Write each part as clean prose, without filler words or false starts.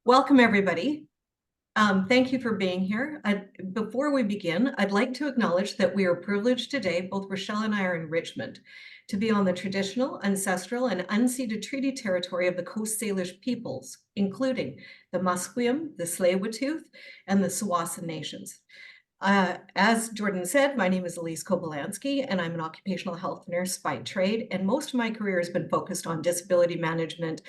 Welcome, everybody. Thank you for being here. Before we begin, I'd like to acknowledge that we are privileged today, both Rochelle and I are in Richmond, to be on the traditional, ancestral, and unceded treaty territory of the Coast Salish peoples, including the Musqueam, the Tsleil-Waututh, and the Tsawwassen Nations. As Jordan said, my name is Elise Kobolansky, and I'm an occupational health nurse by trade, and most of my career has been focused on disability management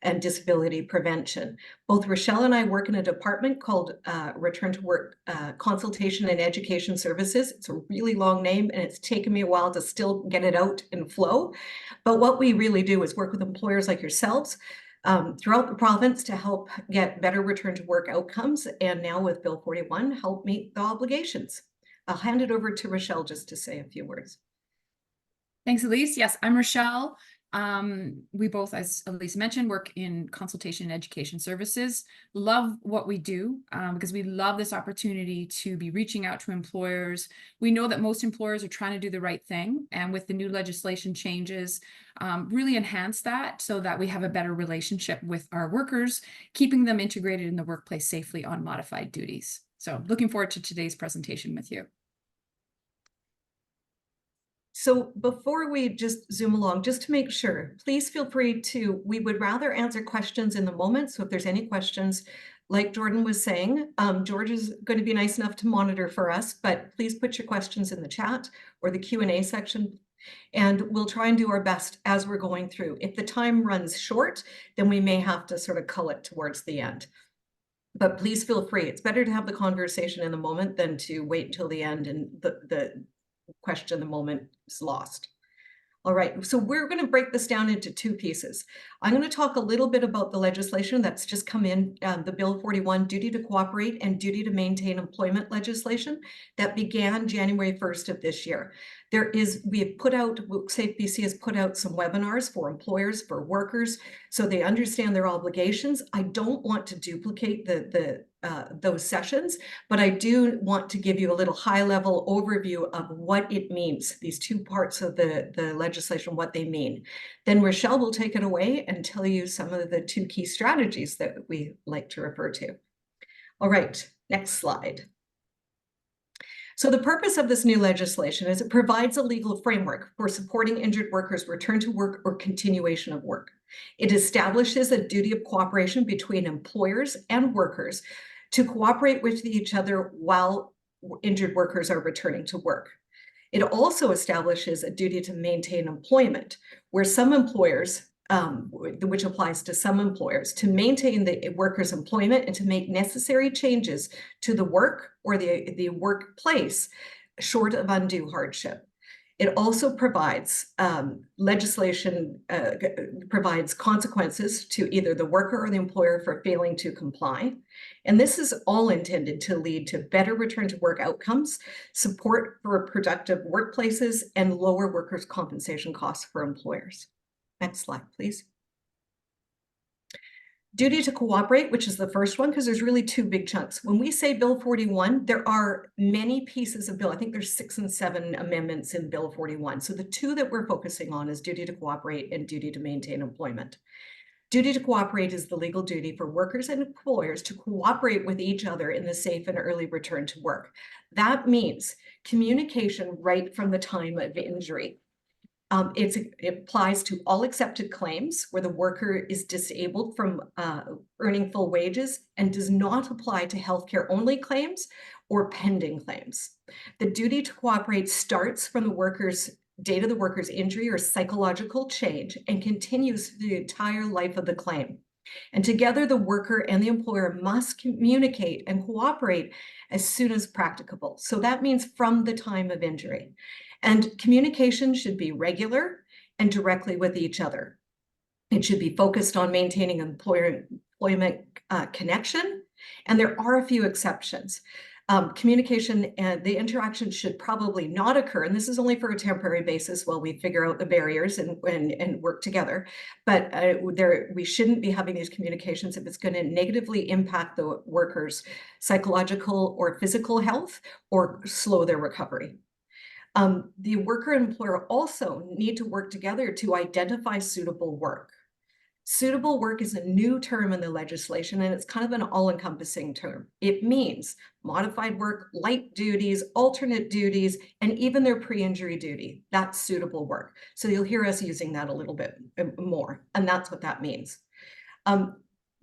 and disability prevention. Both Rochelle and I work in a department called Return to Work Consultation and Education Services. It's a really long name, and it's taken me a while to still get it out in flow. But what we really do is work with employers like yourselves throughout the province to help get better return to work outcomes, and now with Bill 41, help meet the obligations. I'll hand it over to Rochelle just to say a few words. Thanks, Elise. Yes, I'm Rochelle. We both, as Elise mentioned, work in consultation and education services. Love what we do because we love this opportunity to be reaching out to employers. We know that most employers are trying to do the right thing, and with the new legislation changes, really enhance that so that we have a better relationship with our workers, keeping them integrated in the workplace safely on modified duties. So looking forward to today's presentation with you. So before we just zoom along, just to make sure, please feel free to, we would rather answer questions in the moment. So if there's any questions, like Jordan was saying, George is going to be nice enough to monitor for us, but please put your questions in the chat or the Q&A section, and we'll try and do our best as we're going through. If the time runs short, then we may have to sort of cull it towards the end. But please feel free. It's better to have the conversation in the moment than to wait until the end and the question the moment is lost. All right, so we're going to break this down into two pieces. I'm going to talk a little bit about the legislation that's just come in, the Bill 41 duty to cooperate and duty to maintain employment legislation that began January 1st of this year. We have put out, WorkSafe BC has put out some webinars for employers, for workers, so they understand their obligations. I don't want to duplicate those sessions, but I do want to give you a little high-level overview of what it means, these two parts of the legislation, what they mean. Then Rochelle will take it away and tell you some of the two key strategies that we like to refer to. All right, next slide. So the purpose of this new legislation is it provides a legal framework for supporting injured workers' return to work or continuation of work. It establishes a duty of cooperation between employers and workers to cooperate with each other while injured workers are returning to work. It also establishes a duty to maintain employment, where some employers, which applies to some employers, to maintain the worker's employment and to make necessary changes to the work or the workplace short of undue hardship. It also provides legislation, provides consequences to either the worker or the employer for failing to comply. And this is all intended to lead to better return to work outcomes, support for productive workplaces, and lower workers' compensation costs for employers. Next slide, please. Duty to cooperate, which is the first one, because there's really two big chunks. When we say Bill 41, there are many pieces of bill. I think there's 6 and 7 amendments in Bill 41. So the two that we're focusing on is duty to cooperate and duty to maintain employment. Duty to cooperate is the legal duty for workers and employers to cooperate with each other in the safe and early return to work. That means communication right from the time of injury. It applies to all accepted claims where the worker is disabled from earning full wages and does not apply to healthcare only claims or pending claims. The duty to cooperate starts from the worker's date of the worker's injury or psychological change and continues through the entire life of the claim. And together, the worker and the employer must communicate and cooperate as soon as practicable. So that means from the time of injury. And communication should be regular and directly with each other. It should be focused on maintaining employment connection, and there are a few exceptions. Communication and the interaction should probably not occur, and this is only for a temporary basis while we figure out the barriers and work together. But we shouldn't be having these communications if it's going to negatively impact the workers' psychological or physical health or slow their recovery. The worker and employer also need to work together to identify suitable work. Suitable work is a new term in the legislation, and it's kind of an all-encompassing term. It means modified work, light duties, alternate duties, and even their pre-injury duty. That's suitable work. So you'll hear us using that a little bit more, and that's what that means.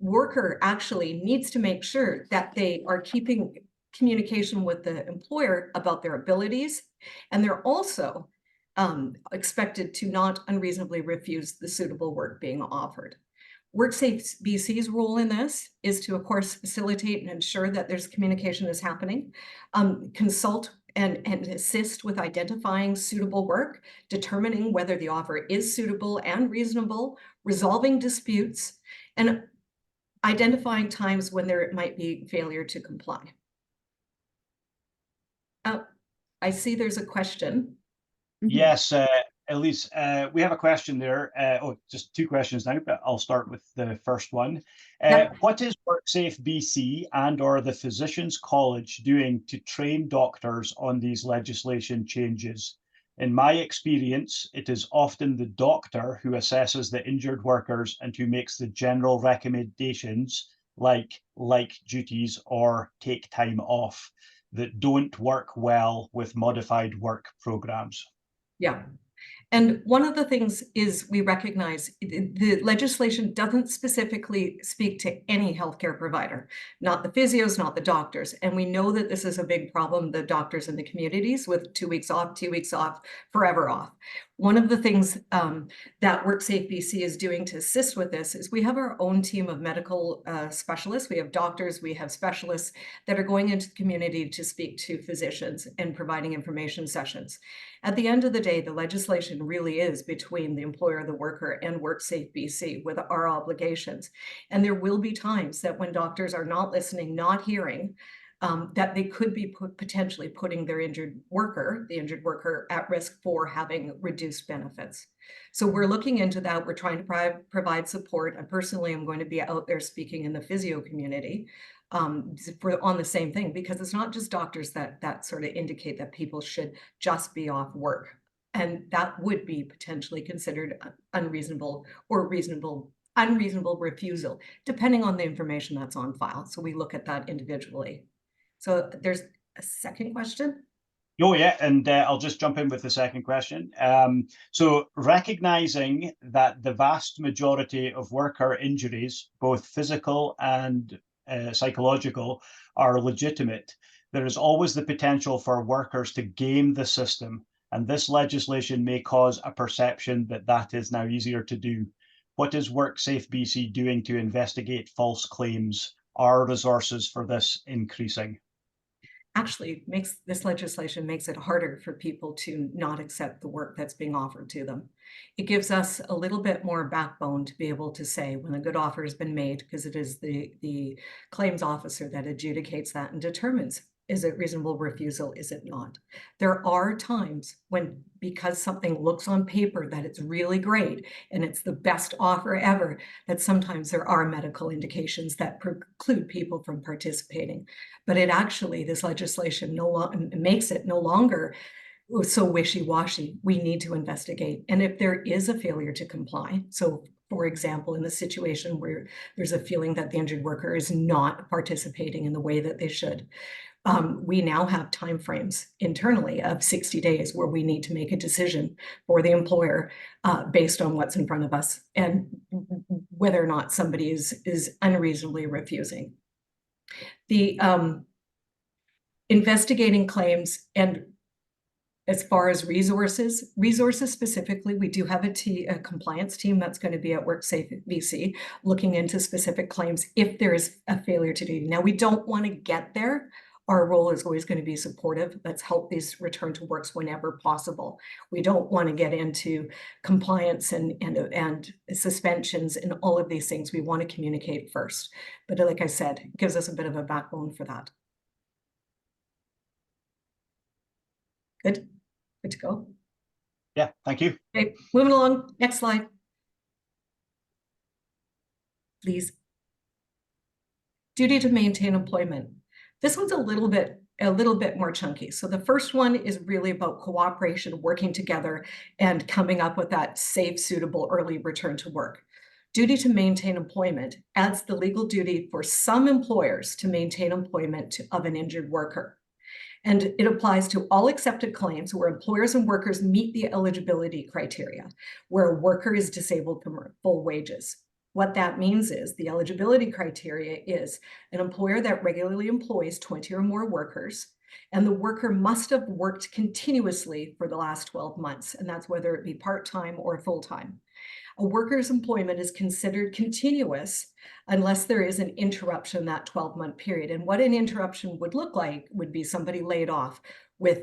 Worker actually needs to make sure that they are keeping communication with the employer about their abilities, and they're also expected to not unreasonably refuse the suitable work being offered. WorkSafe BC's role in this is to, of course, facilitate and ensure that there's communication is happening, consult and assist with identifying suitable work, determining whether the offer is suitable and reasonable, resolving disputes, and identifying times when there might be failure to comply. I see there's a question. Yes, Elise, we have a question there. Just two questions now, but I'll start with the first one. Yep. What is WorkSafe BC and/or the Physicians College doing to train doctors on these legislation changes? In my experience, it is often the doctor who assesses the injured workers and who makes the general recommendations like duties or take time off that don't work well with modified work programs. Yeah. And one of the things is we recognize the legislation doesn't specifically speak to any healthcare provider, not the physios, not the doctors. And we know that this is a big problem, the doctors in the communities with 2 weeks off, forever off. One of the things that WorkSafe BC is doing to assist with this is we have our own team of medical specialists. We have doctors, we have specialists that are going into the community to speak to physicians and providing information sessions. At the end of the day, the legislation really is between the employer, the worker, and WorkSafe BC with our obligations. And there will be times that when doctors are not listening, not hearing, that they could be potentially putting their the injured worker at risk for having reduced benefits. So we're looking into that. We're trying to provide support. I personally am going to be out there speaking in the physio community on the same thing, because it's not just doctors that sort of indicate that people should just be off work. And that would be potentially considered unreasonable or unreasonable refusal, depending on the information that's on file. So we look at that individually. So there's a second question. Oh, yeah, and I'll just jump in with the second question. So recognizing that the vast majority of worker injuries, both physical and psychological, are legitimate, there is always the potential for workers to game the system, and this legislation may cause a perception that that is now easier to do. What is WorkSafe BC doing to investigate false claims? Are resources for this increasing? Actually, this legislation makes it harder for people to not accept the work that's being offered to them. It gives us a little bit more backbone to be able to say when a good offer has been made, because it is the claims officer that adjudicates that and determines, is it reasonable refusal, is it not? There are times when, because something looks on paper that it's really great and it's the best offer ever, that sometimes there are medical indications that preclude people from participating. But it actually, this legislation makes it no longer so wishy-washy. We need to investigate. And if there is a failure to comply, so for example, in the situation where there's a feeling that the injured worker is not participating in the way that they should, we now have timeframes internally of 60 days where we need to make a decision for the employer based on what's in front of us and whether or not somebody is unreasonably refusing. The investigating claims, and as far as resources specifically, we do have a compliance team that's going to be at WorkSafe BC looking into specific claims if there is a failure to do. Now, we don't want to get there. Our role is always going to be supportive. Let's help these return to works whenever possible. We don't want to get into compliance and suspensions and all of these things. We want to communicate first. But like I said, it gives us a bit of a backbone for that. Good. Good to go. Yeah, thank you. Okay, moving along. Next slide. Please. Duty to maintain employment. This one's a little bit more chunky. So the first one is really about cooperation, working together, and coming up with that safe, suitable, early return to work. Duty to maintain employment adds the legal duty for some employers to maintain employment of an injured worker. And it applies to all accepted claims where employers and workers meet the eligibility criteria, where a worker is disabled from full wages. What that means is the eligibility criteria is an employer that regularly employs 20 or more workers, and the worker must have worked continuously for the last 12 months, and that's whether it be part-time or full-time. A worker's employment is considered continuous unless there is an interruption that 12-month period. And what an interruption would look like would be somebody laid off with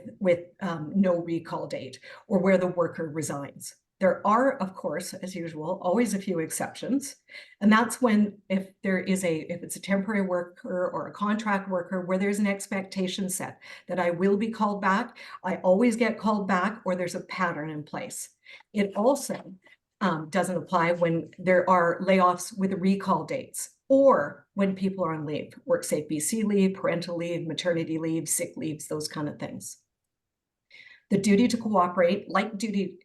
no recall date, or where the worker resigns. There are, of course, as usual, always a few exceptions. And that's when if it's a temporary worker or a contract worker where there's an expectation set that I will be called back, I always get called back, or there's a pattern in place. It also doesn't apply when there are layoffs with recall dates, or when people are on leave, WorkSafe BC leave, parental leave, maternity leave, sick leaves, those kind of things. The duty to cooperate, like duty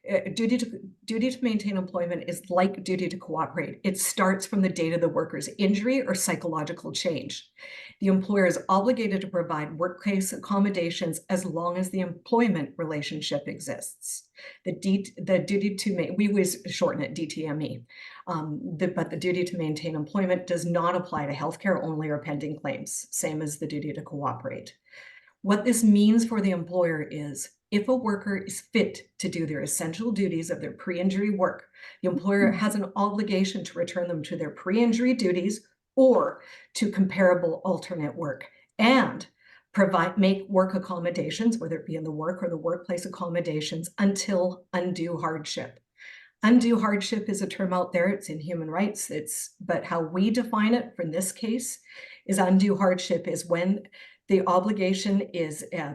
to maintain employment is like duty to cooperate. It starts from the date of the worker's injury or psychological change. The employer is obligated to provide workplace accommodations as long as the employment relationship exists. The duty to we always shorten it DTME, but the duty to maintain employment does not apply to healthcare only or pending claims, same as the duty to cooperate. What this means for the employer is if a worker is fit to do their essential duties of their pre-injury work, the employer has an obligation to return them to their pre-injury duties or to comparable alternate work, and make work accommodations, whether it be in the work or the workplace accommodations, until undue hardship. Undue hardship is a term out there, it's in human rights, but how we define it for this case is undue hardship is when the obligation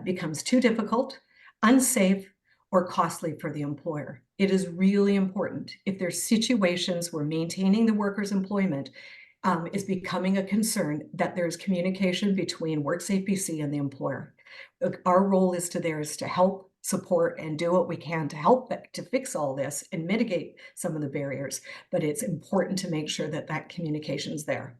becomes too difficult, unsafe, or costly for the employer. It is really important if there's situations where maintaining the worker's employment is becoming a concern, that there's communication between WorkSafe BC and the employer. Our role is to help, support, and do what we can to help to fix all this and mitigate some of the barriers, but it's important to make sure that that communication is there.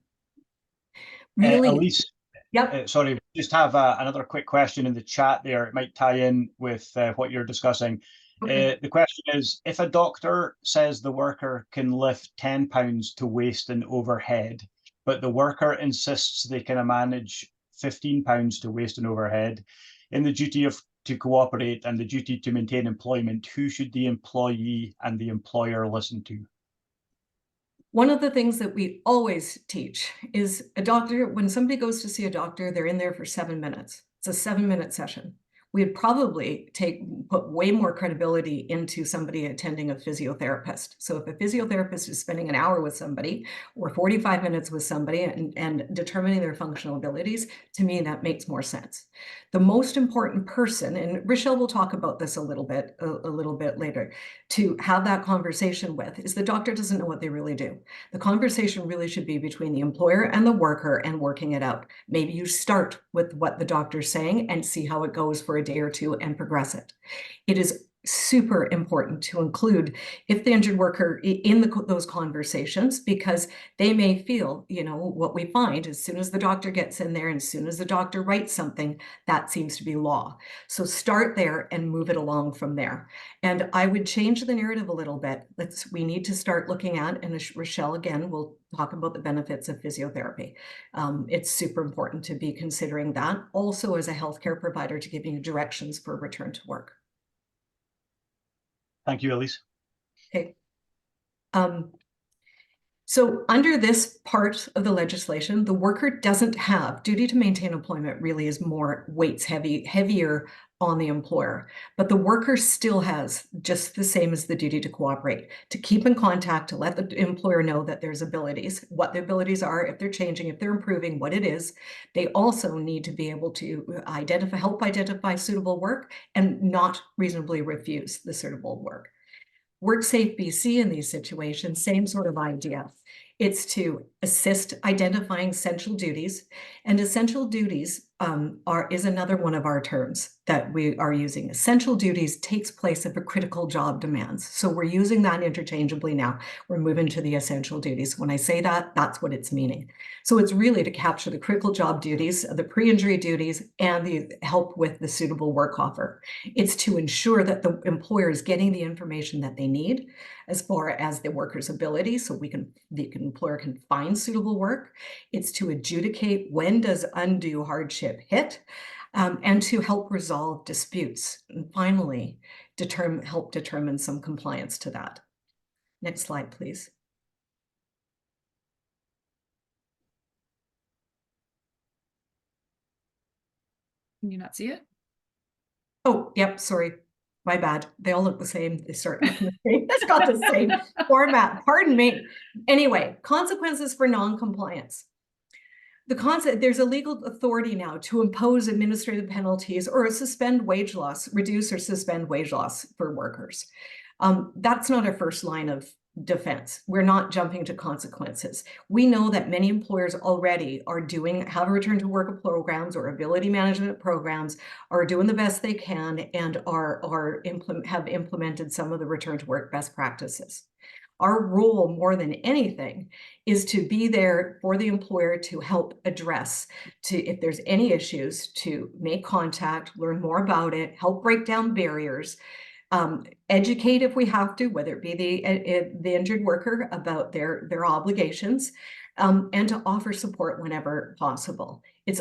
Really, Elise, yep. sorry, just have another quick question in the chat there. It might tie in with what you're discussing. Okay. The question is, if a doctor says the worker can lift 10 pounds to waist and overhead, but the worker insists they can manage 15 pounds to waist and overhead, in the duty to cooperate and the duty to maintain employment, who should the employee and the employer listen to? One of the things that we always teach is when somebody goes to see a doctor, they're in there for 7 minutes. It's a 7-minute session. We'd probably put way more credibility into somebody attending a physiotherapist. So if a physiotherapist is spending an hour with somebody or 45 minutes with somebody and determining their functional abilities, to me, that makes more sense. The most important person, and Rochelle will talk about this a little bit later, to have that conversation with is the doctor doesn't know what they really do. The conversation really should be between the employer and the worker and working it out. Maybe you start with what the doctor's saying and see how it goes for a day or two and progress it. It is super important to include if the injured worker in those conversations, because they may feel, what we find as soon as the doctor gets in there and as soon as the doctor writes something, that seems to be law. So start there and move it along from there. And I would change the narrative a little bit. We need to start looking at, and Rochelle again will talk about the benefits of physiotherapy. It's super important to be considering that also as a healthcare provider to give you directions for return to work. Thank you, Elise. Okay. So under this part of the legislation, the worker doesn't have duty to maintain employment, really is more weights heavier on the employer, but the worker still has just the same as the duty to cooperate, to keep in contact, to let the employer know that there's abilities, what the abilities are, if they're changing, if they're improving, what it is. They also need to be able to help identify suitable work and not reasonably refuse the suitable work. WorkSafe BC in these situations, same sort of idea. It's to assist identifying essential duties, and essential duties is another one of our terms that we are using. Essential duties takes place if a critical job demands. So we're using that interchangeably now. We're moving to the essential duties. When I say that, that's what it's meaning. So it's really to capture the critical job duties, the pre-injury duties, and the help with the suitable work offer. It's to ensure that the employer is getting the information that they need as far as the worker's ability, so the employer can find suitable work. It's to adjudicate when does undue hardship hit, and to help resolve disputes. And finally, help determine some compliance to that. Next slide, please. Can you not see it? Oh, yep, sorry. My bad. They all look the same. They start looking the same. It's got the same format. Pardon me. Anyway, consequences for non-compliance. There's a legal authority now to impose administrative penalties or suspend wage loss, reduce or suspend wage loss for workers. That's not our first line of defense. We're not jumping to consequences. We know that many employers already have return to work programs or ability management programs, are doing the best they can, and have implemented some of the return to work best practices. Our role, more than anything, is to be there for the employer to help address, if there's any issues, to make contact, learn more about it, help break down barriers, educate if we have to, whether it be the injured worker about their obligations, and to offer support whenever possible. It's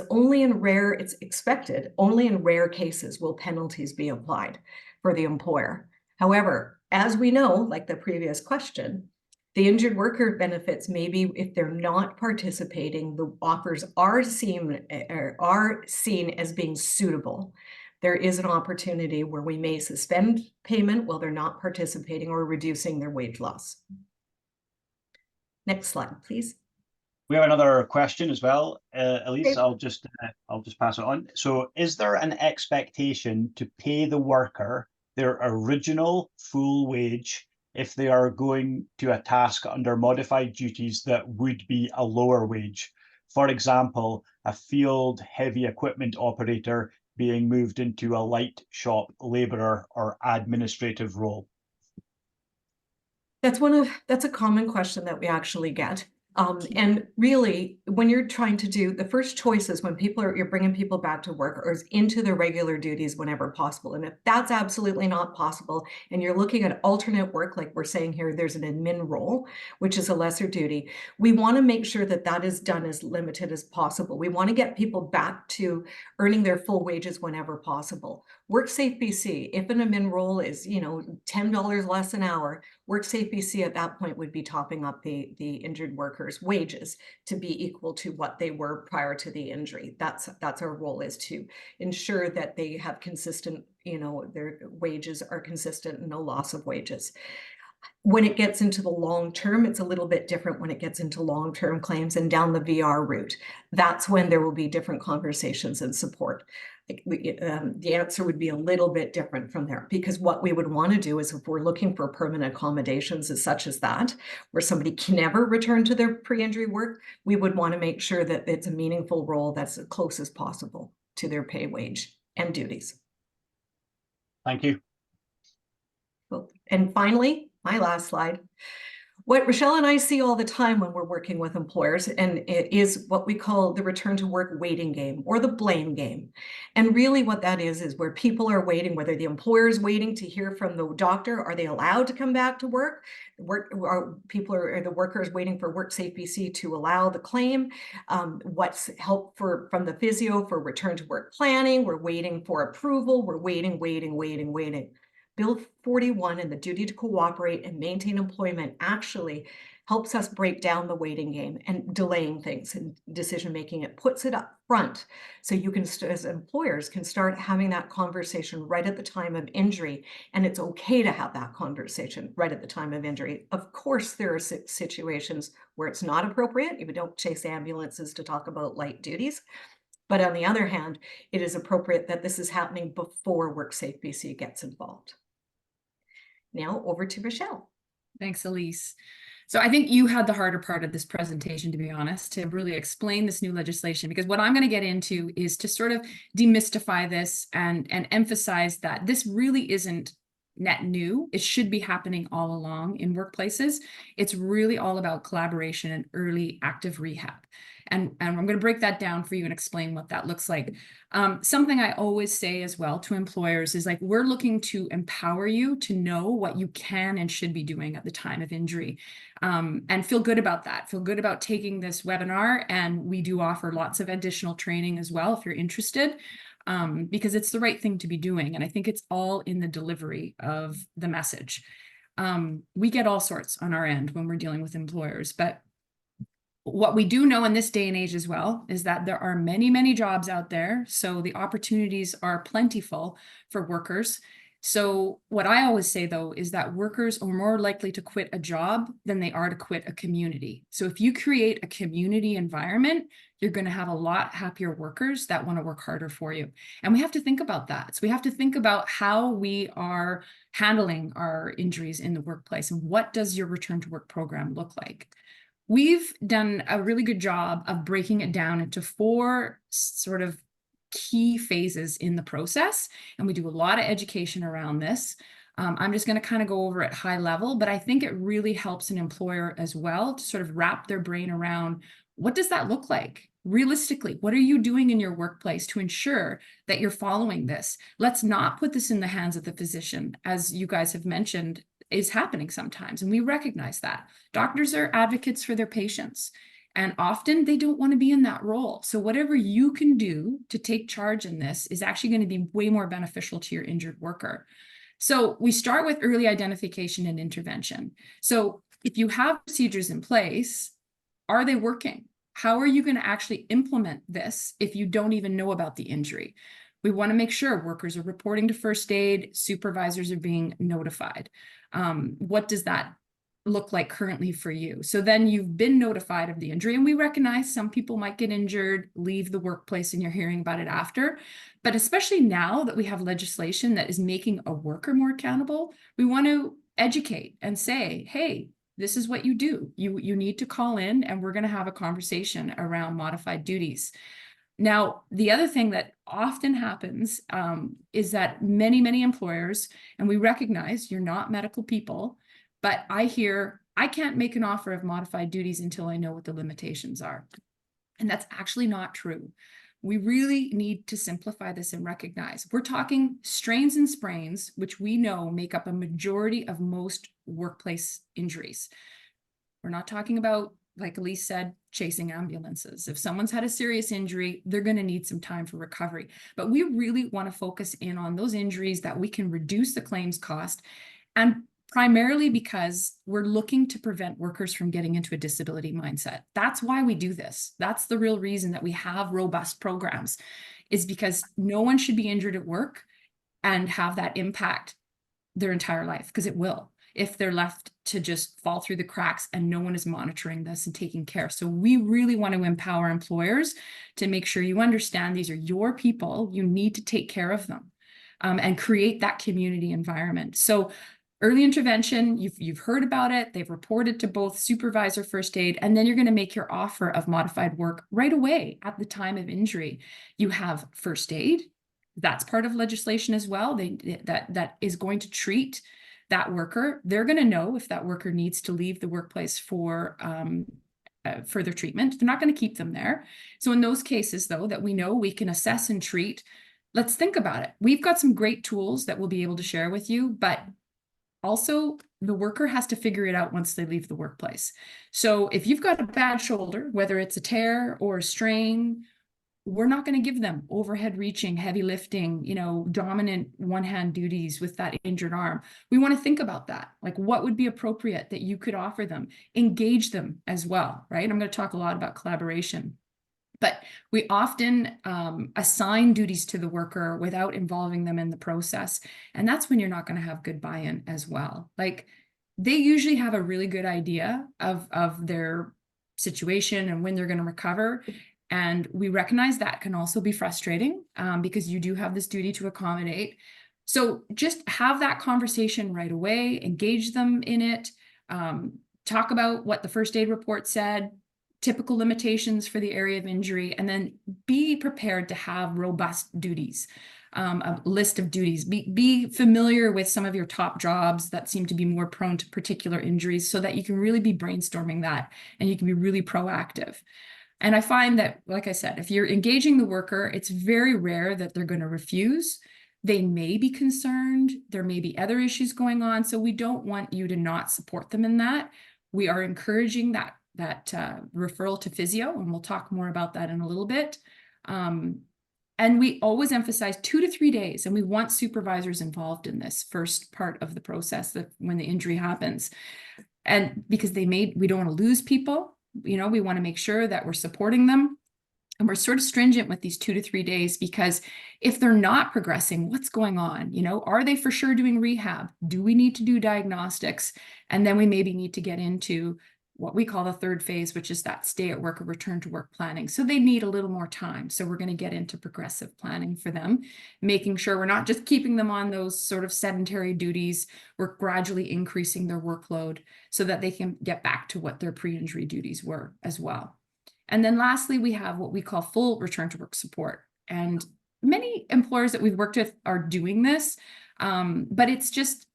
expected only in rare cases will penalties be applied for the employer. However, as we know, like the previous question, the injured worker benefits, maybe if they're not participating, the offers are seen as being suitable. There is an opportunity where we may suspend payment while they're not participating or reducing their wage loss. Next slide, please. We have another question as well, Elise. Okay. I'll just pass it on. So, is there an expectation to pay the worker their original full wage if they are going to a task under modified duties that would be a lower wage? For example, a field heavy equipment operator being moved into a light shop labourer or administrative role? That's a common question that we actually get. And really, when you're trying to do the first choices when you're bringing people back to work or into their regular duties whenever possible. And if that's absolutely not possible, and you're looking at alternate work, like we're saying here, there's an admin role, which is a lesser duty. We want to make sure that that is done as limited as possible. We want to get people back to earning their full wages whenever possible. WorkSafe BC, if an admin role is, $10 less an hour, WorkSafe BC at that point would be topping up the injured workers' wages to be equal to what they were prior to the injury. That's our role, is to ensure that they have consistent, their wages are consistent and no loss of wages. When it gets into the long term, it's a little bit different when it gets into long-term claims and down the VR route. That's when there will be different conversations and support. The answer would be a little bit different from there, because what we would want to do is, if we're looking for permanent accommodations such as that, where somebody can never return to their pre-injury work, we would want to make sure that it's a meaningful role that's as close as possible to their pay wage and duties. Thank you. And finally, my last slide. What Rochelle and I see all the time when we're working with employers, and it is what we call the return to work waiting game, or the blame game. And really what that is where people are waiting, whether the employer is waiting to hear from the doctor, are they allowed to come back to work? Are the workers waiting for WorkSafe BC to allow the claim? What's help from the physio for return to work planning? We're waiting for approval. We're waiting. Bill 41 and the duty to cooperate and maintain employment actually helps us break down the waiting game and delaying things and decision making. It puts it up front, so you can, as employers, can start having that conversation right at the time of injury, and it's okay to have that conversation right at the time of injury. Of course, there are situations where it's not appropriate. You don't chase ambulances to talk about light duties. But on the other hand, it is appropriate that this is happening before WorkSafe BC gets involved. Now over to Rochelle. Thanks, Elise. So I think you had the harder part of this presentation, to be honest, to really explain this new legislation, because what I'm going to get into is to sort of demystify this and emphasize that this really isn't net new. It should be happening all along in workplaces. It's really all about collaboration and early active rehab. And I'm going to break that down for you and explain what that looks like. Something I always say as well to employers is, like, we're looking to empower you to know what you can and should be doing at the time of injury. And feel good about that. Feel good about taking this webinar. And we do offer lots of additional training as well if you're interested, because it's the right thing to be doing. And I think it's all in the delivery of the message. We get all sorts on our end when we're dealing with employers, but what we do know in this day and age as well is that there are many, many jobs out there. So the opportunities are plentiful for workers. So what I always say, though, is that workers are more likely to quit a job than they are to quit a community. So if you create a community environment, you're going to have a lot happier workers that want to work harder for you. And we have to think about that. So we have to think about how we are handling our injuries in the workplace, and what does your return to work program look like? We've done a really good job of breaking it down into 4 sort of key phases in the process, and we do a lot of education around this. I'm just going to kind of go over at high level, but I think it really helps an employer as well to sort of wrap their brain around, what does that look like? Realistically, what are you doing in your workplace to ensure that you're following this? Let's not put this in the hands of the physician, as you guys have mentioned is happening sometimes, and we recognize that. Doctors are advocates for their patients, and often they don't want to be in that role. So whatever you can do to take charge in this is actually going to be way more beneficial to your injured worker. So we start with early identification and intervention. So if you have procedures in place, are they working? How are you going to actually implement this if you don't even know about the injury? We want to make sure workers are reporting to first aid, supervisors are being notified. What does that look like currently for you? So then you've been notified of the injury, and we recognize some people might get injured, leave the workplace, and you're hearing about it after. But especially now that we have legislation that is making a worker more accountable, we want to educate and say, hey, this is what you do. You need to call in, and we're going to have a conversation around modified duties. Now, the other thing that often happens is that many employers, and we recognize you're not medical people, but I hear, I can't make an offer of modified duties until I know what the limitations are. And that's actually not true. We really need to simplify this and recognize we're talking strains and sprains, which we know make up a majority of most workplace injuries. We're not talking about, like Elise said, chasing ambulances. If someone's had a serious injury, they're going to need some time for recovery. But we really want to focus in on those injuries that we can reduce the claims cost, and primarily because we're looking to prevent workers from getting into a disability mindset. That's why we do this. That's the real reason that we have robust programs, is because no one should be injured at work and have that impact their entire life, because it will, if they're left to just fall through the cracks and no one is monitoring this and taking care. So we really want to empower employers to make sure you understand these are your people. You need to take care of them, and create that community environment. So early intervention, you've heard about it. They've reported to both supervisor, first aid, and then you're going to make your offer of modified work right away at the time of injury. You have first aid. That's part of legislation as well. That is going to treat that worker. They're going to know if that worker needs to leave the workplace for further treatment. They're not going to keep them there. So in those cases, though, that we know we can assess and treat, let's think about it. We've got some great tools that we'll be able to share with you, but also the worker has to figure it out once they leave the workplace. So if you've got a bad shoulder, whether it's a tear or a strain, we're not going to give them overhead reaching, heavy lifting, dominant one-hand duties with that injured arm. We want to think about that. Like, what would be appropriate that you could offer them? Engage them as well, right? I'm going to talk a lot about collaboration. But we often assign duties to the worker without involving them in the process. And that's when you're not going to have good buy-in as well. Like, they usually have a really good idea of their situation and when they're going to recover. And we recognize that can also be frustrating because you do have this duty to accommodate. So just have that conversation right away, engage them in it, talk about what the first aid report said, typical limitations for the area of injury, and then be prepared to have robust duties, a list of duties. Be familiar with some of your top jobs that seem to be more prone to particular injuries, so that you can really be brainstorming that and you can be really proactive. And I find that, like I said, if you're engaging the worker, it's very rare that they're going to refuse. They may be concerned. There may be other issues going on. So we don't want you to not support them in that. We are encouraging that referral to physio, and we'll talk more about that in a little bit. And we always emphasize 2 to 3 days, and we want supervisors involved in this first part of the process, that when the injury happens. And because we don't want to lose people. We want to make sure that we're supporting them, and we're sort of stringent with these 2 to 3 days, because if they're not progressing, what's going on? Are they for sure doing rehab? Do we need to do diagnostics? And then we maybe need to get into what we call the third phase, which is that stay at work or return to work planning. So they need a little more time. So we're going to get into progressive planning for them, making sure we're not just keeping them on those sort of sedentary duties. We're gradually increasing their workload so that they can get back to what their pre-injury duties were as well. And then lastly, we have what we call full return to work support. And many employers that we've worked with are doing this, but it's just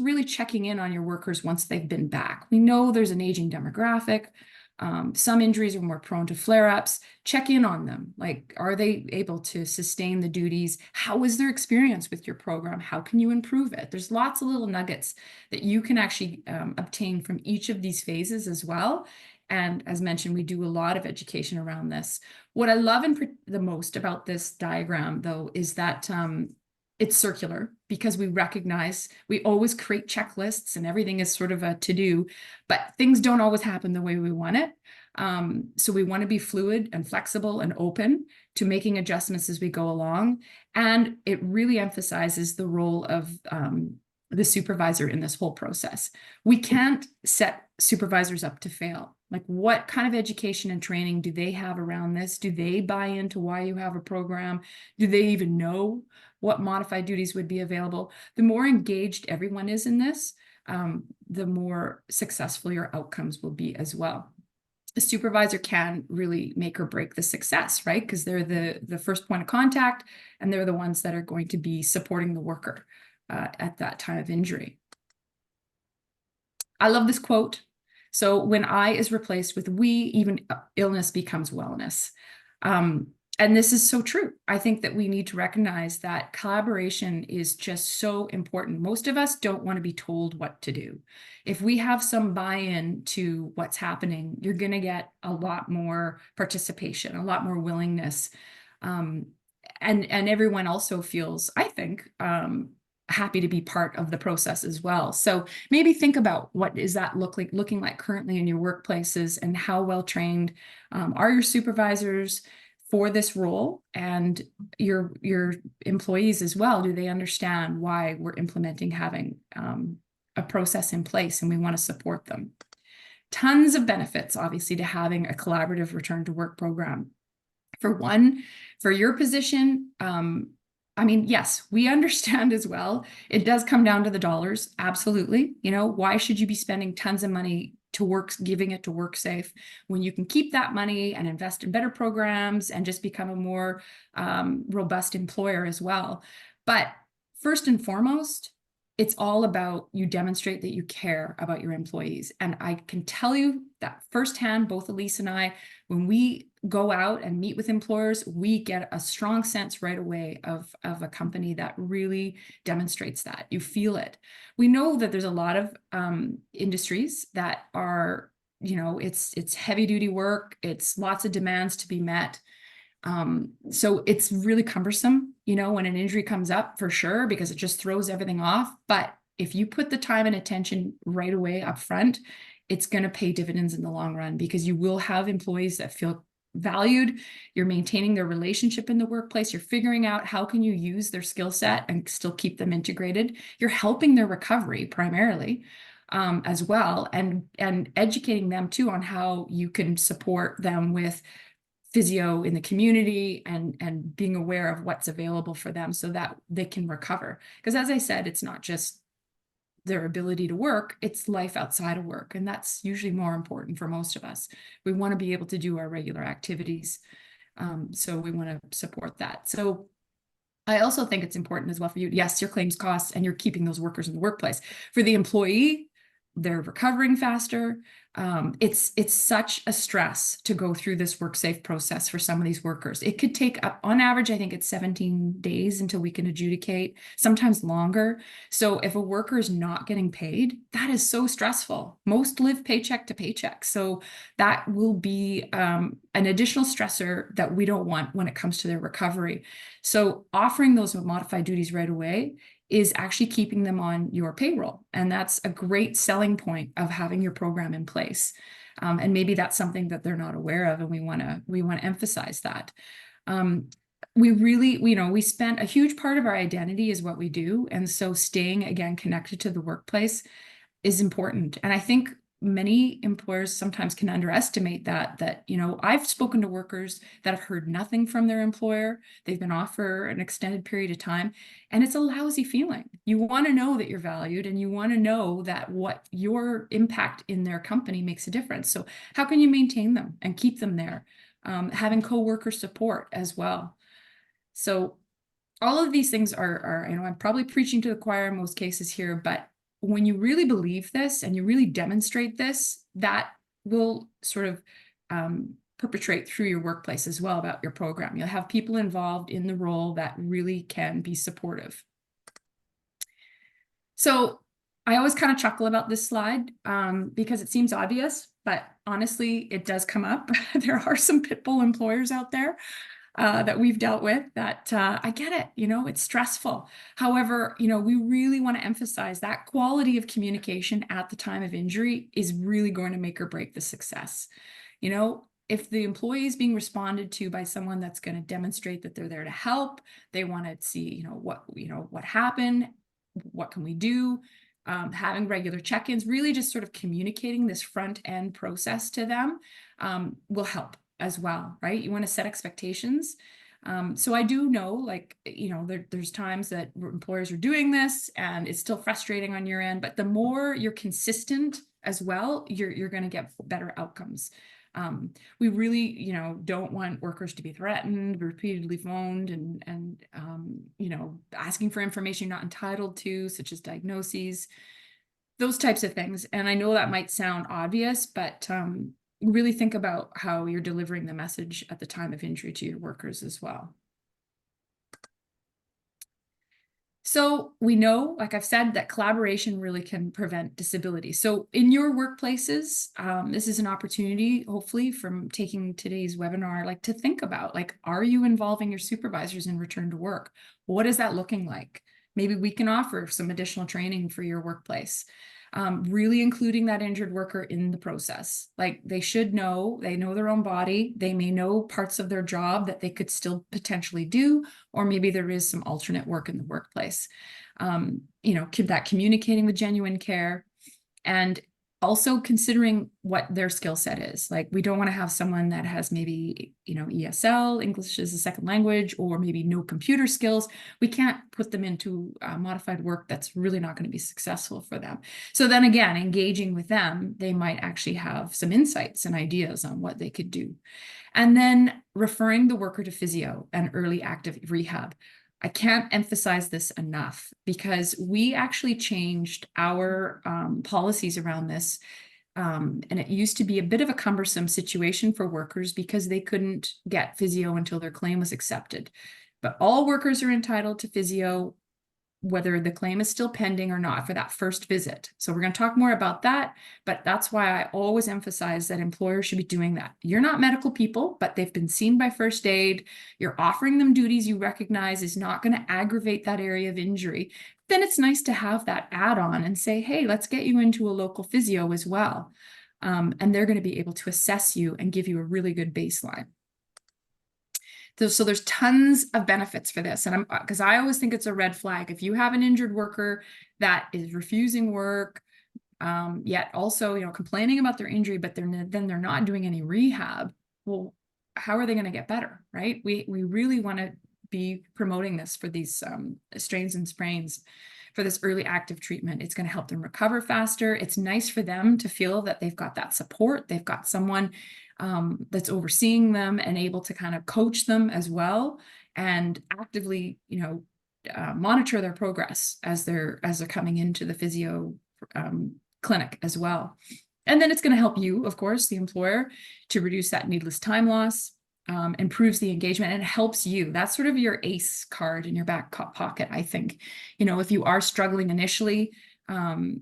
really checking in on your workers once they've been back. We know there's an aging demographic. Some injuries are more prone to flare-ups. Check in on them. Like, are they able to sustain the duties? How is their experience with your program? How can you improve it? There's lots of little nuggets that you can actually obtain from each of these phases as well. And as mentioned, we do a lot of education around this. What I love the most about this diagram, though, is that it's circular, because we recognize we always create checklists and everything is sort of a to-do, but things don't always happen the way we want it. So we want to be fluid and flexible and open to making adjustments as we go along. And it really emphasizes the role of the supervisor in this whole process. We can't set supervisors up to fail. Like, what kind of education and training do they have around this? Do they buy into why you have a program? Do they even know what modified duties would be available? The more engaged everyone is in this, the more successful your outcomes will be as well. The supervisor can really make or break the success, right? Because they're the first point of contact, and they're the ones that are going to be supporting the worker at that time of injury. I love this quote. So when I is replaced with we, even illness becomes wellness. And this is so true. I think that we need to recognize that collaboration is just so important. Most of us don't want to be told what to do. If we have some buy-in to what's happening, you're going to get a lot more participation, a lot more willingness. And everyone also feels, I think, happy to be part of the process as well. So maybe think about, what is that looking like currently in your workplaces, and how well trained are your supervisors for this role, and your employees as well? Do they understand why we're implementing having a process in place, and we want to support them? Tons of benefits, obviously, to having a collaborative return to work program. For one, for your position, I mean, yes, we understand as well. It does come down to the dollars. Absolutely. Why should you be spending tons of money giving it to WorkSafe, when you can keep that money and invest in better programs and just become a more robust employer as well? But first and foremost, it's all about you demonstrate that you care about your employees. And I can tell you that firsthand, both Elise and I, when we go out and meet with employers, we get a strong sense right away of a company that really demonstrates that. You feel it. We know that there's a lot of industries that are, it's heavy duty work. It's lots of demands to be met. So it's really cumbersome, when an injury comes up, for sure, because it just throws everything off. But if you put the time and attention right away up front, it's going to pay dividends in the long run, because you will have employees that feel valued. You're maintaining their relationship in the workplace. You're figuring out how can you use their skill set and still keep them integrated. You're helping their recovery primarily, as well, and educating them too on how you can support them with physio in the community, and being aware of what's available for them so that they can recover. Because as I said, it's not just their ability to work, it's life outside of work. And that's usually more important for most of us. We want to be able to do our regular activities. So we want to support that. So I also think it's important as well for you. Yes, your claims costs and you're keeping those workers in the workplace. For the employee, they're recovering faster. It's such a stress to go through this WorkSafe process for some of these workers. It could take up, on average, I think it's 17 days until we can adjudicate, sometimes longer. So if a worker is not getting paid, that is so stressful. Most live paycheck to paycheck. So that will be an additional stressor that we don't want when it comes to their recovery. So offering those modified duties right away is actually keeping them on your payroll. And that's a great selling point of having your program in place. And maybe that's something that they're not aware of, and we want to emphasize that. We really, we spent a huge part of our identity is what we do. And so staying, again, connected to the workplace is important. And I think many employers sometimes can underestimate that, I've spoken to workers that have heard nothing from their employer. They've been off for an extended period of time, and it's a lousy feeling. You want to know that you're valued, and you want to know that what your impact in their company makes a difference. So how can you maintain them and keep them there? Having coworker support as well. So all of these things are, I'm probably preaching to the choir in most cases here, but when you really believe this and you really demonstrate this, that will sort of perpetrate through your workplace as well about your program. You'll have people involved in the role that really can be supportive. So I always kind of chuckle about this slide because it seems obvious, but honestly, it does come up. There are some pit bull employers out there that we've dealt with that I get it, it's stressful. However, we really want to emphasize that quality of communication at the time of injury is really going to make or break the success. If the employee is being responded to by someone that's going to demonstrate that they're there to help, they want to see, what happened, what can we do, having regular check-ins, really just sort of communicating this front end process to them will help as well, right? You want to set expectations. So I do know, there's times that employers are doing this and it's still frustrating on your end, but the more you're consistent as well, you're going to get better outcomes. We really, don't want workers to be threatened, repeatedly phoned, and asking for information you're not entitled to, such as diagnoses, those types of things. And I know that might sound obvious, but really think about how you're delivering the message at the time of injury to your workers as well. So we know, like I've said, that collaboration really can prevent disability. So in your workplaces, this is an opportunity, hopefully, from taking today's webinar, to think about, are you involving your supervisors in return to work? What is that looking like? Maybe we can offer some additional training for your workplace. Really including that injured worker in the process. They should know, they know their own body. They may know parts of their job that they could still potentially do, or maybe there is some alternate work in the workplace. That communicating with genuine care, and also considering what their skill set is. We don't want to have someone that has maybe, ESL, English as a second language, or maybe no computer skills. We can't put them into modified work that's really not going to be successful for them. So then again, engaging with them, they might actually have some insights and ideas on what they could do. And then referring the worker to physio and early active rehab. I can't emphasize this enough because we actually changed our policies around this. And it used to be a bit of a cumbersome situation for workers because they couldn't get physio until their claim was accepted. But all workers are entitled to physio, whether the claim is still pending or not, for that first visit. So we're going to talk more about that, but that's why I always emphasize that employers should be doing that. You're not medical people, but they've been seen by first aid. You're offering them duties you recognize is not going to aggravate that area of injury. Then it's nice to have that add-on and say, hey, let's get you into a local physio as well. And they're going to be able to assess you and give you a really good baseline. So there's tons of benefits for this. And because I always think it's a red flag. If you have an injured worker that is refusing work, yet also, complaining about their injury, but then they're not doing any rehab, well, how are they going to get better, right? We really want to be promoting this for these strains and sprains for this early active treatment. It's going to help them recover faster. It's nice for them to feel that they've got that support. They've got someone that's overseeing them and able to kind of coach them as well, and actively, monitor their progress as they're coming into the physio clinic as well. And then it's going to help you, of course, the employer, to reduce that needless time loss, improves the engagement, and helps you. That's sort of your ACE card in your back pocket, I think. If you are struggling initially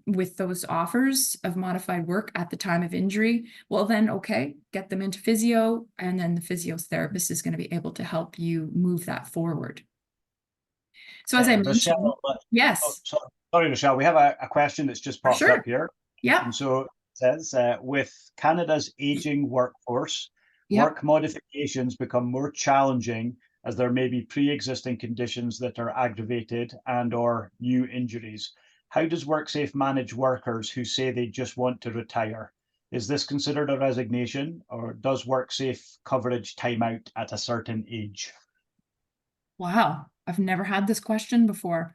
with those offers of modified work at the time of injury, well then, okay, get them into physio, and then the physiotherapist is going to be able to help you move that forward. So as I mentioned, Rochelle, yes. Sorry, Rochelle, we have a question that's just popped up here. Yeah. And so it says, with Canada's aging workforce, Yep. work modifications become more challenging as there may be pre-existing conditions that are aggravated and/or new injuries. How does WorkSafe manage workers who say they just want to retire? Is this considered a resignation, or does WorkSafe coverage time out at a certain age? Wow, I've never had this question before.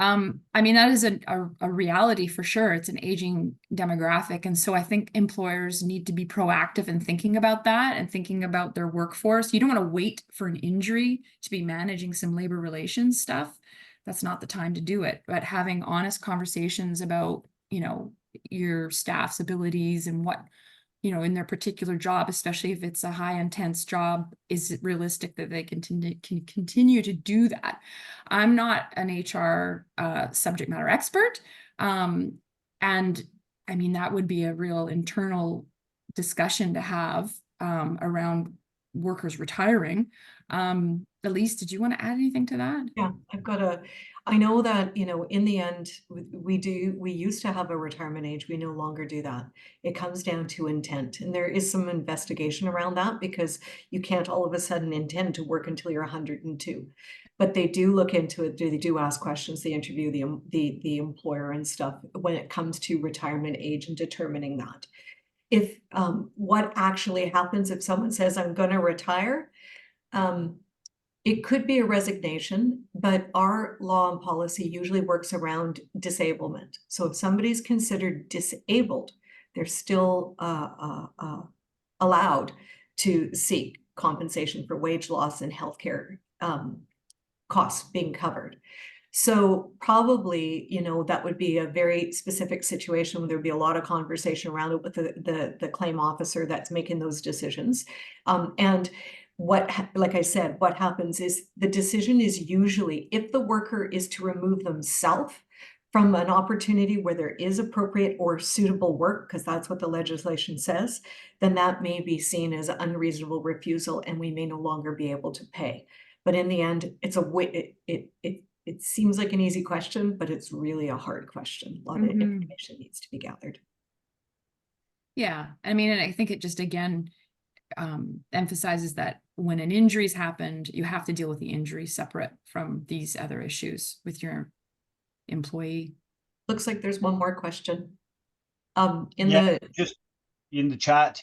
I mean, that is a reality for sure. It's an aging demographic. And so I think employers need to be proactive in thinking about that and thinking about their workforce. You don't want to wait for an injury to be managing some labor relations stuff. That's not the time to do it. But having honest conversations about, your staff's abilities and what, in their particular job, especially if it's a high intense job, is it realistic that they can continue to do that? I'm not an HR subject matter expert. And I mean, that would be a real internal discussion to have around workers retiring. Elise, did you want to add anything to that? Yeah, I know that, in the end, we used to have a retirement age. We no longer do that. It comes down to intent. And there is some investigation around that, because you can't all of a sudden intend to work until you're 102. But they do look into it. They do ask questions. They interview the employer and stuff when it comes to retirement age and determining that. If what actually happens if someone says, I'm going to retire, it could be a resignation, but our law and policy usually works around disablement. So if somebody's considered disabled, they're still allowed to seek compensation for wage loss and healthcare costs being covered. So probably, that would be a very specific situation where there'd be a lot of conversation around it with the claim officer that's making those decisions. And like I said, what happens is the decision is usually, if the worker is to remove themselves from an opportunity where there is appropriate or suitable work, because that's what the legislation says, then that may be seen as unreasonable refusal and we may no longer be able to pay. But in the end, it seems like an easy question, but it's really a hard question. A lot of information needs to be gathered. Yeah, I mean, and I think it just, again, emphasizes that when an injury's happened, you have to deal with the injury separate from these other issues with your employee. Looks like there's one more question. Just in the chat.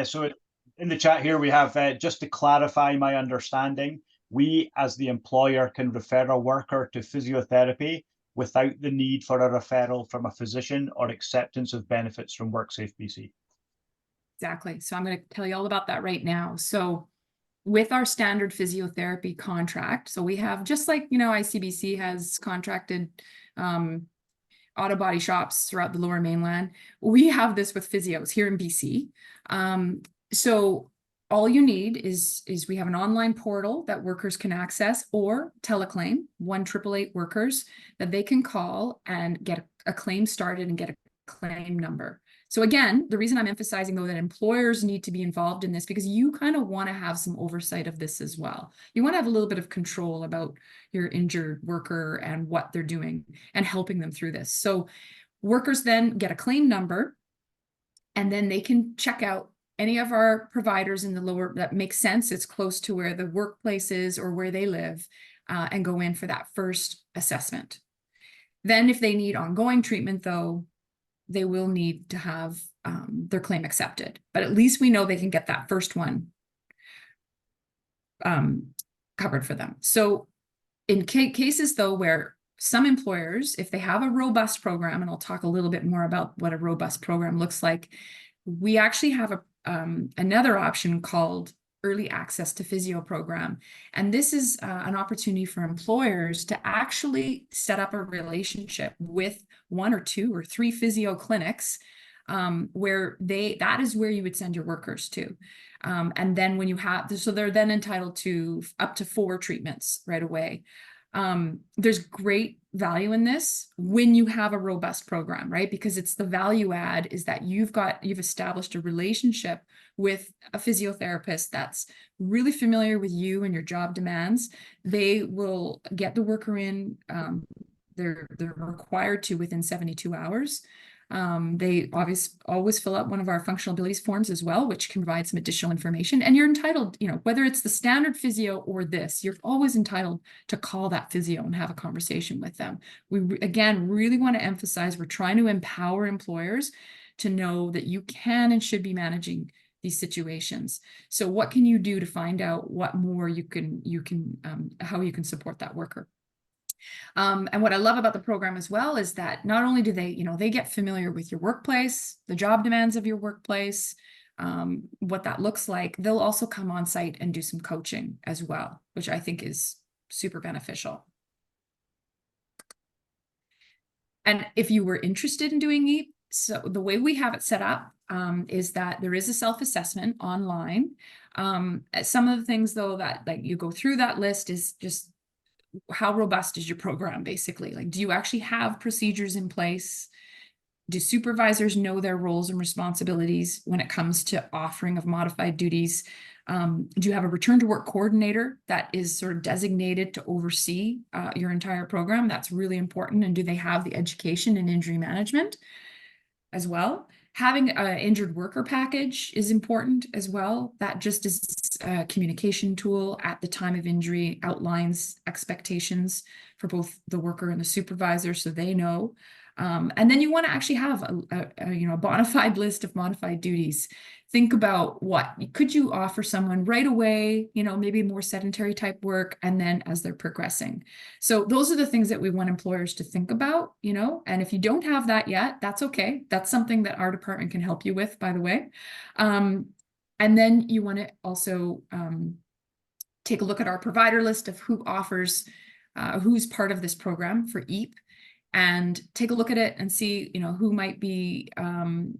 So in the chat here, we have, just to clarify my understanding, we as the employer can refer a worker to physiotherapy without the need for a referral from a physician or acceptance of benefits from WorkSafe BC. Exactly. So I'm going to tell you all about that right now. So with our standard physiotherapy contract, so we have, just like, ICBC has contracted auto body shops throughout the Lower Mainland, we have this with physios here in BC. So all you need is we have an online portal that workers can access, or teleclaim 1-888 workers that they can call and get a claim started and get a claim number. So again, the reason I'm emphasizing, though, that employers need to be involved in this, because you kind of want to have some oversight of this as well. You want to have a little bit of control about your injured worker and what they're doing and helping them through this. So workers then get a claim number, and then they can check out any of our providers in the lower that makes sense. It's close to where the workplace is or where they live, and go in for that first assessment. Then if they need ongoing treatment, though, they will need to have their claim accepted. But at least we know they can get that first one covered for them. So in cases, though, where some employers, if they have a robust program, and I'll talk a little bit more about what a robust program looks like, we actually have another option called early access to physio program. And this is an opportunity for employers to actually set up a relationship with 1 or 2 or 3 physio clinics, where that is where you would send your workers to. And then when you have, so they're then entitled to up to 4 treatments right away. There's great value in this when you have a robust program, right? Because it's the value add is that you've established a relationship with a physiotherapist that's really familiar with you and your job demands. They will get the worker in, they're required to within 72 hours. They always fill out one of our functional abilities forms as well, which can provide some additional information. And you're entitled, whether it's the standard physio or this, you're always entitled to call that physio and have a conversation with them. We, again, really want to emphasize we're trying to empower employers to know that you can and should be managing these situations. So what can you do to find out what more how you can support that worker? And what I love about the program as well is that not only do they get familiar with your workplace, the job demands of your workplace, what that looks like, they'll also come on site and do some coaching as well, which I think is super beneficial. And if you were interested in doing EAP, so the way we have it set up is that there is a self-assessment online. Some of the things though that you go through that list is just how robust is your program, basically? Like, do you actually have procedures in place? Do supervisors know their roles and responsibilities when it comes to offering of modified duties? Do you have a return to work coordinator that is sort of designated to oversee your entire program? That's really important. And do they have the education in injury management as well? Having an injured worker package is important as well. That just is a communication tool at the time of injury, outlines expectations for both the worker and the supervisor so they know. And then you want to actually have a bona fide list of modified duties. Think about what could you offer someone right away, maybe more sedentary type work, and then as they're progressing. So those are the things that we want employers to think about, and if you don't have that yet, that's okay. That's something that our department can help you with, by the way. And then you want to also take a look at our provider list of who offers, who's part of this program for EAP, and take a look at it and see, who might be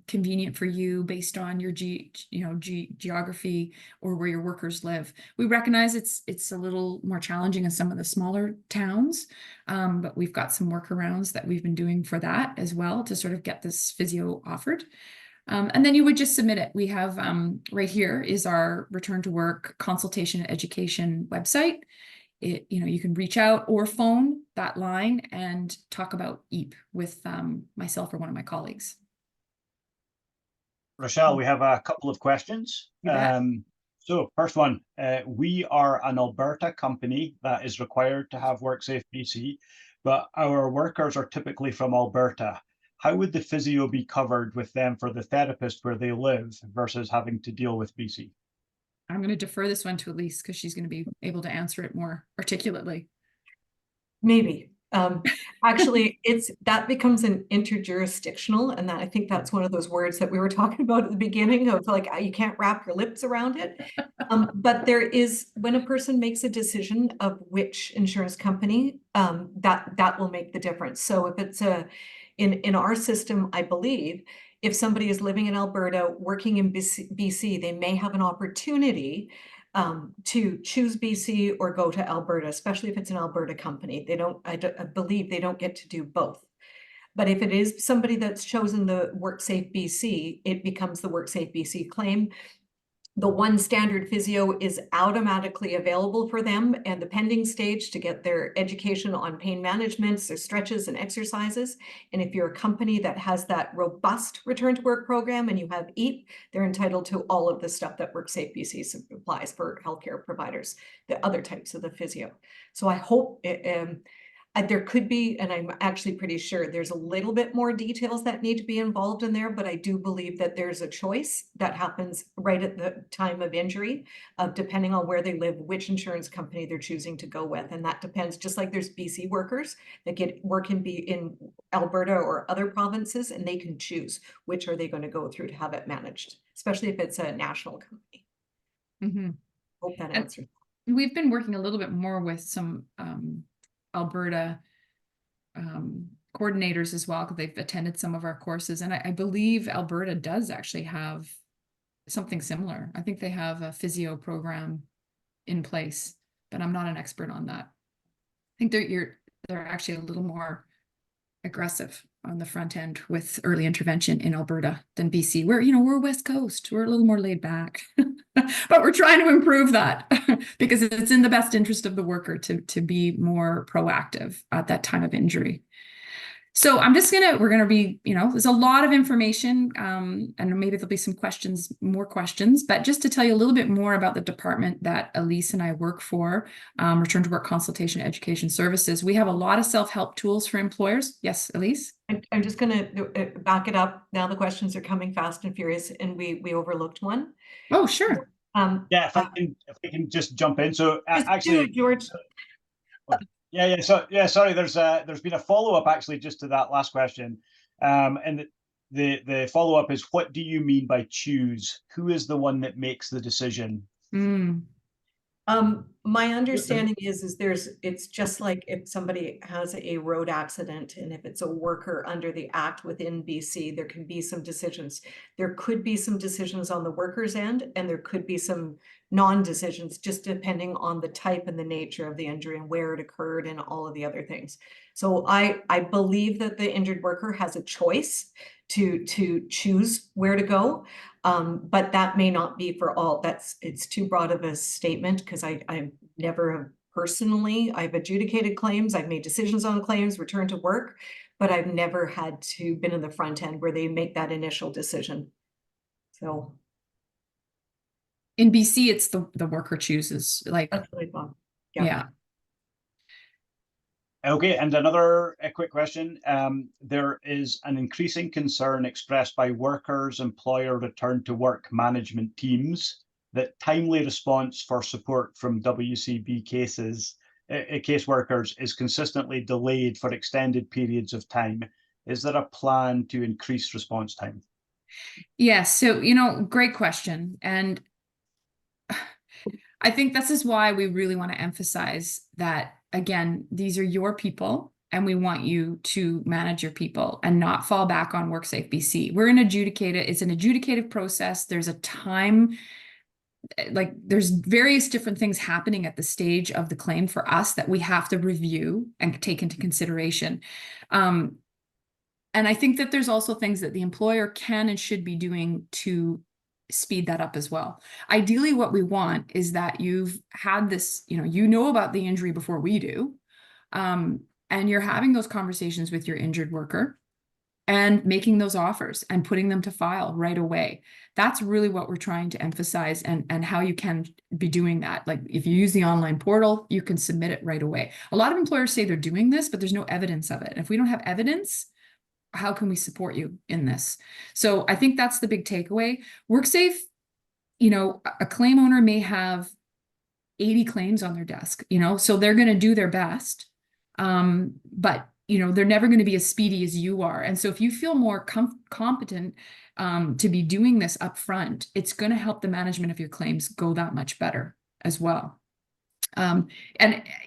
convenient for you based on your geography or where your workers live. We recognize it's a little more challenging in some of the smaller towns, but we've got some workarounds that we've been doing for that as well to sort of get this physio offered. And then you would just submit it. We have right here is our return to work consultation and education website. You can reach out or phone that line and talk about EAP with myself or one of my colleagues. Rochelle, we have a couple of questions. So first one, we are an Alberta company that is required to have WorkSafe BC, but our workers are typically from Alberta. How would the physio be covered with them for the therapist where they live versus having to deal with BC? I'm going to defer this one to Elise because she's going to be able to answer it more articulately. Maybe. Actually, that becomes an interjurisdictional, and I think that's one of those words that we were talking about at the beginning of like you can't wrap your lips around it. But there is, when a person makes a decision of which insurance company, that will make the difference. So if it's in our system, I believe, if somebody is living in Alberta, working in BC, they may have an opportunity to choose BC or go to Alberta, especially if it's an Alberta company. I believe they don't get to do both. But if it is somebody that's chosen the WorkSafe BC, it becomes the WorkSafe BC claim. The one standard physio is automatically available for them and the pending stage to get their education on pain management, their stretches and exercises. And if you're a company that has that robust return to work program and you have EAP, they're entitled to all of the stuff that WorkSafe BC supplies for healthcare providers, the other types of the physio. So I hope There could be, and I'm actually pretty sure there's a little bit more details that need to be involved in there, but I do believe that there's a choice that happens right at the time of injury, depending on where they live, which insurance company they're choosing to go with. And that depends, just like there's BC workers that get work in Alberta or other provinces, and they can choose which are they going to go through to have it managed, especially if it's a national company. Mm-hmm. Hope that And answers. we've been working a little bit more with some Alberta coordinators as well, because they've attended some of our courses. And I believe Alberta does actually have something similar. I think they have a physio program in place, but I'm not an expert on that. I think they're actually a little more aggressive on the front end with early intervention in Alberta than BC. We're West Coast. We're a little more laid back, but we're trying to improve that because it's in the best interest of the worker to be more proactive at that time of injury. So we're gonna be, there's a lot of information, and maybe there'll be some more questions, but just to tell you a little bit more about the department that Elise and I work for, Return to Work Consultation Education Services. We have a lot of self-help tools for employers. Yes, Elise? I'm just going to back it up. Now the questions are coming fast and furious, and we overlooked one. Oh, sure. Yeah, if I can just jump in. So Just do actually, it, George. yeah. So yeah, sorry. There's been a follow-up actually just to that last question, and the follow-up is, what do you mean by choose? Who is the one that makes the decision? My understanding is it's just like if somebody has a road accident, and if it's a worker under the act within BC, there can be some decisions. There could be some decisions on the worker's end, and there could be some non-decisions, just depending on the type and the nature of the injury and where it occurred and all of the other things. So I believe that the injured worker has a choice to choose where to go. But that may not be for all. It's too broad of a statement, because I never have personally, I've adjudicated claims, I've made decisions on claims, returned to work, but I've never had to been in the front end where they make that initial decision. So In BC, it's the worker chooses. Like, that's what I thought. yeah. Okay, and another quick question. There is an increasing concern expressed by workers, employer return to work management teams that timely response for support from WCB caseworkers is consistently delayed for extended periods of time. Is there a plan to increase response time? Yes. So, great question. And I think this is why we really want to emphasize that, again, these are your people, and we want you to manage your people and not fall back on WorkSafe BC. It's an adjudicative process. There's a time, like there's various different things happening at the stage of the claim for us that we have to review and take into consideration. And I think that there's also things that the employer can and should be doing to speed that up as well. Ideally, what we want is that you've had this, about the injury before we do, and you're having those conversations with your injured worker and making those offers and putting them to file right away. That's really what we're trying to emphasize, and how you can be doing that. Like if you use the online portal, you can submit it right away. A lot of employers say they're doing this, but there's no evidence of it. And if we don't have evidence, how can we support you in this? So I think that's the big takeaway. WorkSafe, a claim owner may have 80 claims on their desk, so they're going to do their best. But, they're never going to be as speedy as you are. And so if you feel more competent to be doing this up front, it's going to help the management of your claims go that much better as well. And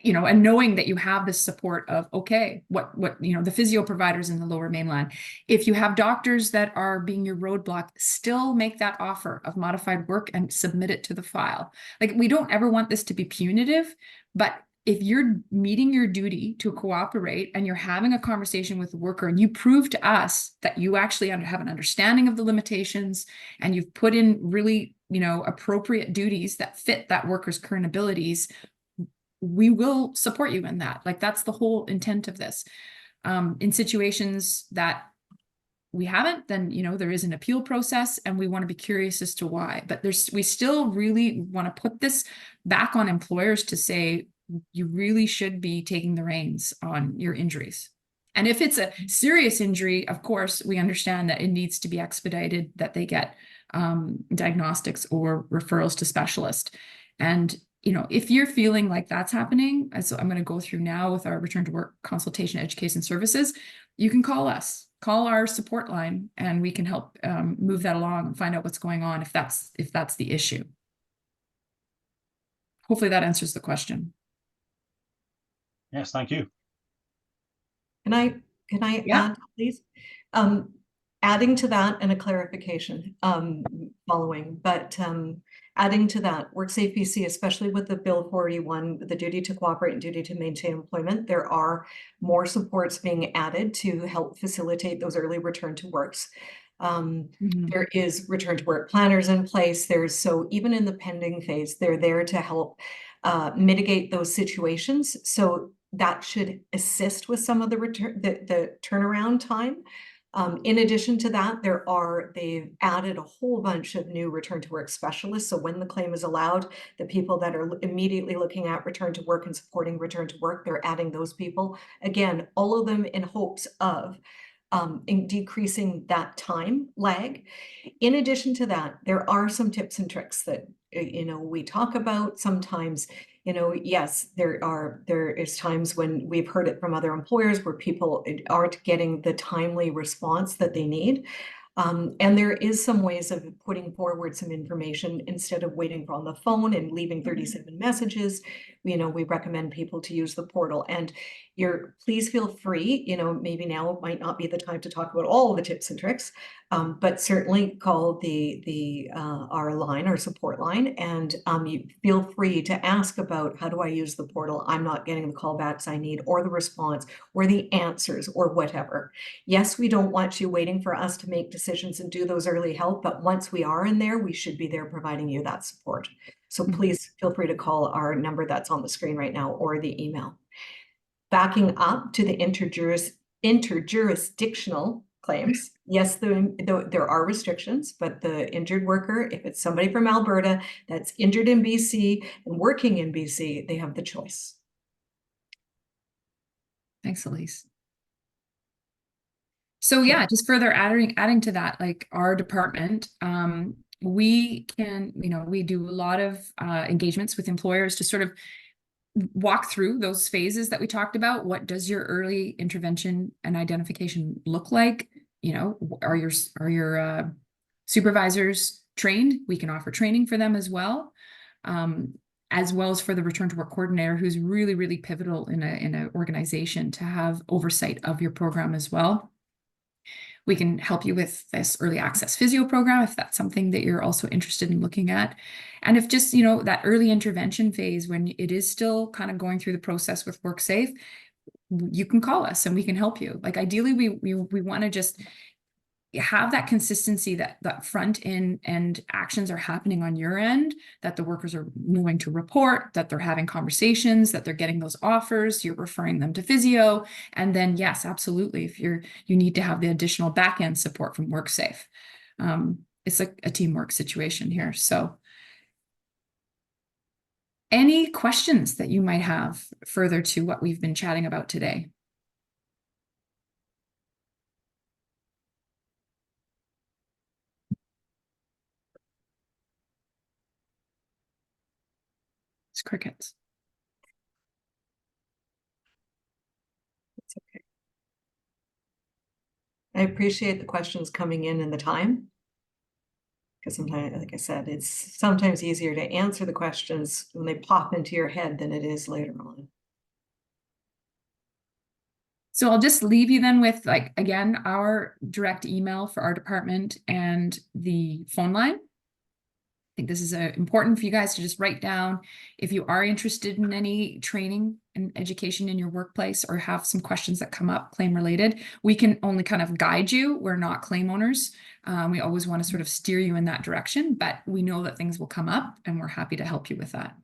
knowing that you have this support of, okay, what the physio providers in the Lower Mainland, if you have doctors that are being your roadblock, still make that offer of modified work and submit it to the file. Like, we don't ever want this to be punitive, but if you're meeting your duty to cooperate and you're having a conversation with the worker and you prove to us that you actually have an understanding of the limitations and you've put in really, appropriate duties that fit that worker's current abilities, we will support you in that. Like, that's the whole intent of this. In situations that we haven't, then, there is an appeal process, and we want to be curious as to why. But we still really want to put this back on employers to say, you really should be taking the reins on your injuries. And if it's a serious injury, of course, we understand that it needs to be expedited, that they get diagnostics or referrals to specialists. And, you know, if you're feeling like that's happening, as I'm going to go through now with our return to work consultation education services, you can call us, call our support line, and we can help move that along and find out what's going on if that's the issue. Hopefully that answers the question. Yes, thank you. Can I Yeah. add, please? Adding to that and a clarification following, but adding to that, WorkSafe BC, especially with the Bill 481, the duty to cooperate and duty to maintain employment, there are more supports being added to help facilitate those early return to works. There is return to work planners in place. So even in the pending phase, they're there to help mitigate those situations. So that should assist with some of the turnaround time. In addition to that, they've added a whole bunch of new return to work specialists. So when the claim is allowed, the people that are immediately looking at return to work and supporting return to work, they're adding those people. Again, all of them in hopes of in decreasing that time lag. In addition to that, there are some tips and tricks that we talk about sometimes. Yes, there is times when we've heard it from other employers where people aren't getting the timely response that they need. And there is some ways of putting forward some information instead of waiting on the phone and leaving 37 messages. We recommend people to use the portal, and please feel free, maybe now might not be the time to talk about all the tips and tricks, but certainly call our support line, and you feel free to ask about, how do I use the portal? I'm not getting the callbacks I need, or the response, or the answers, or whatever. Yes, we don't want you waiting for us to make decisions and do those early help, but once we are in there, we should be there providing you that support. So please feel free to call our number that's on the screen right now, or the email. Backing up to the interjurisdictional claims, yes, there are restrictions, but the injured worker, if it's somebody from Alberta that's injured in BC and working in BC, they have the choice. Thanks, Elise. So yeah, just further adding to that, like our department, we can, we do a lot of engagements with employers to sort of walk through those phases that we talked about. What does your early intervention and identification look like? Are your supervisors trained? We can offer training for them as well as for the return to work coordinator, who's really, really pivotal in an organization to have oversight of your program as well. We can help you with this early access physio program if that's something that you're also interested in looking at. And if just, that early intervention phase, when it is still kind of going through the process with WorkSafe, you can call us and we can help you. Like ideally, we want to just have that consistency, that front end actions are happening on your end, that the workers are knowing to report, that they're having conversations, that they're getting those offers, you're referring them to physio. And then yes, absolutely, if you need to have the additional back end support from WorkSafe. It's like a teamwork situation here. So any questions that you might have further to what we've been chatting about today? It's crickets. It's okay. I appreciate the questions coming in and the time, because sometimes, like I said, it's sometimes easier to answer the questions when they pop into your head than it is later on. So I'll just leave you then with, again, our direct email for our department and the phone line. I think this is important for you guys to just write down. If you are interested in any training and education in your workplace, or have some questions that come up claim related, we can only kind of guide you. We're not claim owners. We always want to sort of steer you in that direction, but we know that things will come up and we're happy to help you with that.